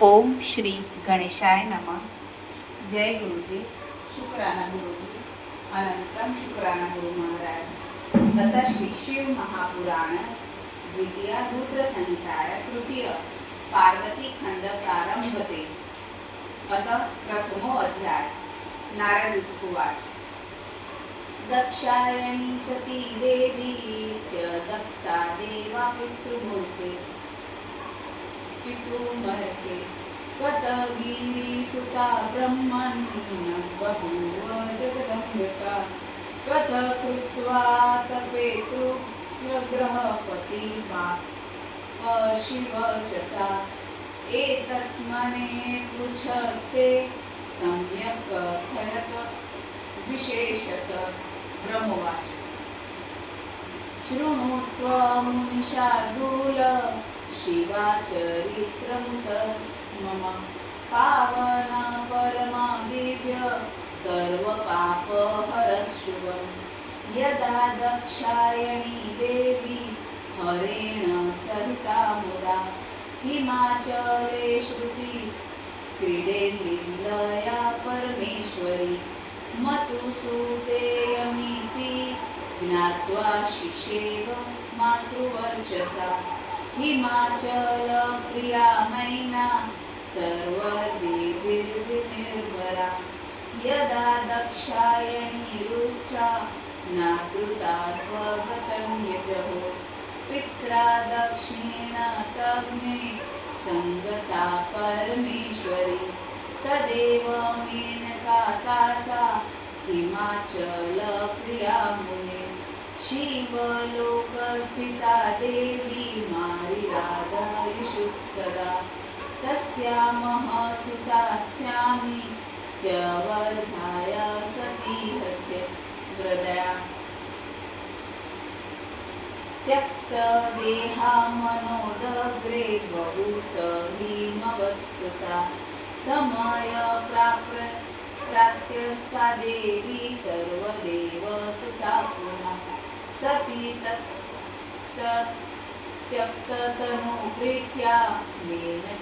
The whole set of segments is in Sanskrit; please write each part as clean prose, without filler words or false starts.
ओम श्री गणेशाय नमः. जय गुरुजी. शुक्राना गुरुजी. अनंतम शुक्राना गुरु महाराज. अतः श्री शिव महापुराण द्वितीय रुद्र संहिताय तृतीय पार्वती खंड प्रारंभते. अतः प्रथमो अध्याय. नारद उवाच. दक्षायणी सती देवी दत्ता देवा पितृमूर्ते पितुमर्के कतगिरिसुता ब्रह्मन् बभूव जगदम्बिका कथ कृत्वा तपेतृग्रहपति शिवचसा एतन्मने पृच्छते सम्यक् कथयत विशेषत. ब्रह्मवाच. शृणुत्वा मुनिशार्दूल शिवाचरित्रं मम पावन परमा दिव्य सर्वपापहरशुभं यदा दक्षायणी देवी हरेण सहिता मुदा हिमाचले श्रुति क्रीडे लीलया परमेश्वरी मतुसूतेयमिति ज्ञात्वा शिशेव मातृवर्चसा हिमाचल प्रिया मैना सर्वदेवीर्विनिर्भरा यदा दक्षायणी रुष्टा नाकृता स्वगतं यजहो पित्रा दक्षिण तग्ने संगता परमेश्वरी तदेव मेनका तासा हिमाचल प्रिया मुने शिवलोकस्थिता देवी मारिराधयिषुस्तदा तस्यामः सुतास्यामि त्यवर्धाय सती हत्य हृदया त्यक्तदेहा मनोदग्रे बहुत हिमवत्सुता समय प्राप्य सा देवी सर्वदेव सुता पुनः सती त्यक्ततनु प्रीत्या मेनकातनसम्भवत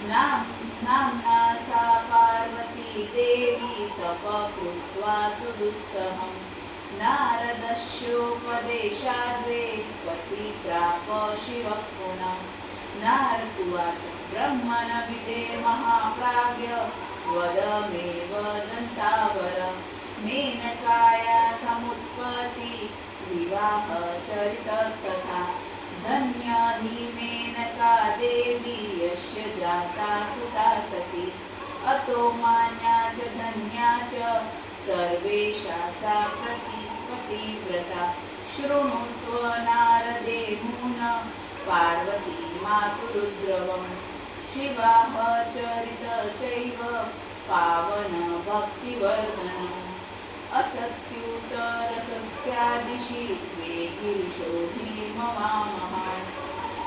नाम्ना सा पार्वती देवी तप कृत्वा सुदुस्सहं नारदस्योपदेशाद्वे पति प्राप शिवः पुनः. नारद उवाच. ब्रह्मण विदे महाप्राज्ञ वद मे वदन्तावर मेनकाया समुत्पत्ति विवाह चरित तथा धन्याधि मेनका देवी यस्य जाता सुता सती अतो मान्या च धन्या च सर्वेषा सा पतिव्रता. शृणुत्व नारदे मुन पार्वती मातुरुद्रवं शिवाह चरित चैव पावन भक्तिवर्धनम् असत्युतरसस्यादिशि वेगिरिशो भीमवामहान्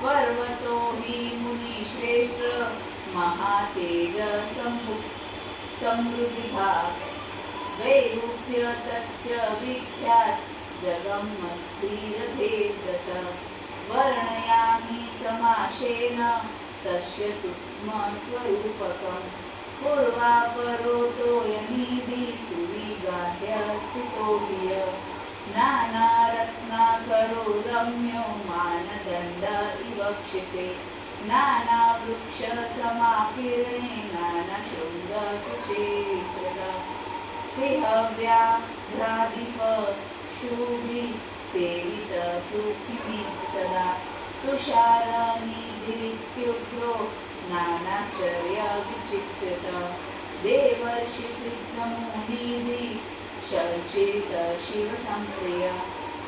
पर्वतो हि मुनिश्रेष्ठ महातेज समृद्धिभाग वैरूप्य तस्य विख्यात् जगमस्थिरभेदत वर्णयामि समासेन तस्य सूक्ष्म स्वरूपकम् पूर्वापरोतोयनिधि सुविगाह्य स्थितो ह्य नानारत्नाकरो रम्यो मानदण्ड इव क्षिते नानावृक्षसमाकीर्णे नानाशृङ्गसुचेत्रदा सिंहव्याघ्राधिप शूभि सेवित सुखिमि सदा तुषारनिधिरित्युग्रो नानाश्चर्य विचित्रित देवर्षि सिद्धमुनिभिः शर्षित शिवसंप्रिय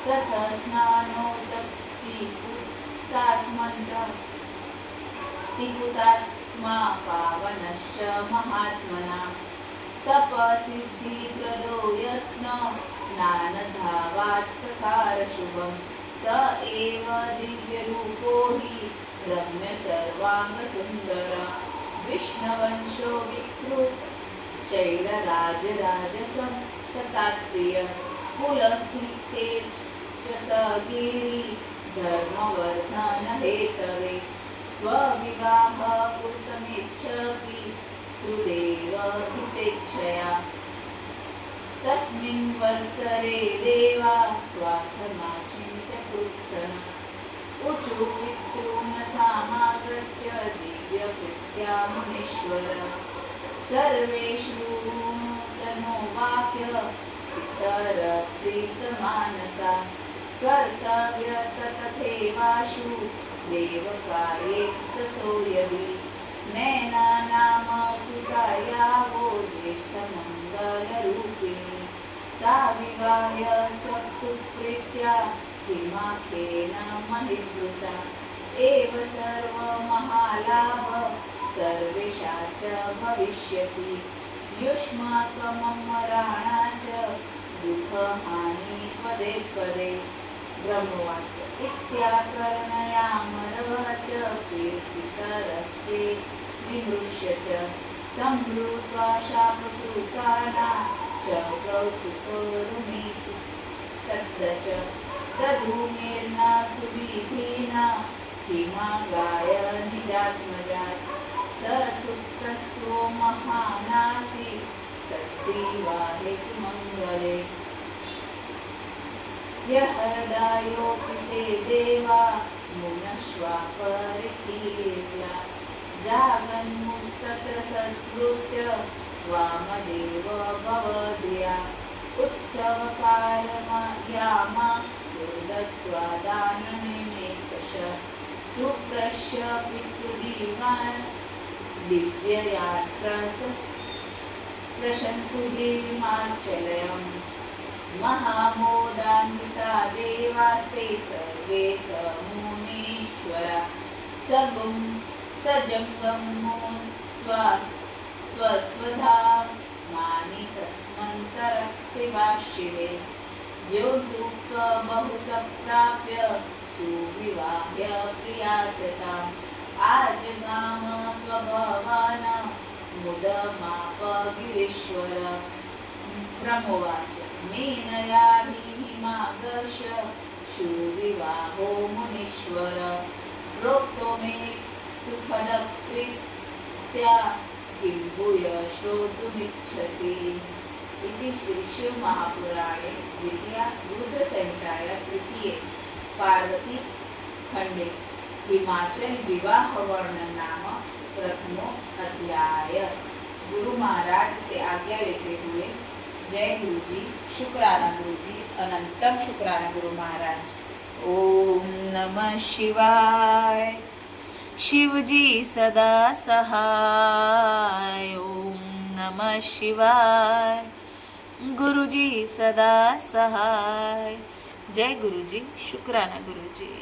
ततः स्नानोत्तप्तिपुतात्मा पावनश्च महात्मना तपसिद्धिप्रदो यत्न नानधावात्प्रकारशुभं स एव दिव्यरूपो हि रम्य सर्वांगसुन्दर विष्णवंशो विकृत शैलराजराजसं सतात्प्रिय कुलस्थितेज च स गिरि धर्मवर्धन हेतवे स्वविवाहपूर्तमिच्छति पितृदेव हितेच्छया तस्मिन् वत्सरे देवा स्वार्थमाचिन्त्य कृत्स्नः ऊचु पितॄन् समागत्य दिव्यकृत्या मुनीश्वर सर्वेषु तनो वाक्य पितर प्रीतमानसा कर्तव्य तथैवाशु देवकार्ये तसो यदि नैना नाम सुतायावो ज्येष्ठमङ्गलरूपिणी ता विवाह्य चक्षुप्रीत्या किमाख्येन महिवृता एव सर्वमहालाभ सर्वेषा च भविष्यति युष्माकममराणा च दुःखहानि पदे पदे ब्रह्मवाच इत्याकर्णयामरव च कीर्तितरस्ते विमृश्य च सम्भृत्वा शापसूताना च प्रौचुकोरुमीति तद्च तद्धूमेर्ना सुविधीना हिमागाय निजात्मजात् स सुप्तस्वो महानासि तत्त्रिवाहे सुमङ्गले यहर्दायोऽपि ते देवा मुनश्वापरिकीर्या जागन्मुस्तत्र संस्मृत्य वामदेव भवद्रिया उत्सवकारमयामा सुदत्त्वा दानमेकश सुप्रश्य पितृदीवान् दिव्ययान् प्रशंसुभिर्माचलयम् महामोदान्विता देवास्ते सर्वे स मुनीश्वरा सजङ्गमो स्वस्वधामानि सस्मन्तरत्सेवा शिवे यो दुःखबहुसप्राप्य सुविवाह्य प्रिया च ताम् आजगाम स्वभवान् मुदमाप गिरीश्वर ब्रह्मोवाच मेनयाभिहिमागश सुविवाहो मुनीश्वर प्रोक्तो मे सुखदप्रीत्या किं भूय श्रोतुमिच्छसि इति श्रीशिवमहापुराणे द्वितीया रुद्रसंहिताया तृतीये पार्वती खंडे हिमाचल विवाह वर्णन नाम प्रथमो अध्याय। गुरु महाराज से आज्ञा लेते हुए जय गुरु जी, शुक्राना गुरु जी, अनंतम शुक्राना गुरु महाराज। ओम नमः शिवाय। शिवजी सदा सहाय। ओम नमः शिवाय। गुरुजी सदा सहाय। जय गुरुजी, शुक्राना गुरुजी।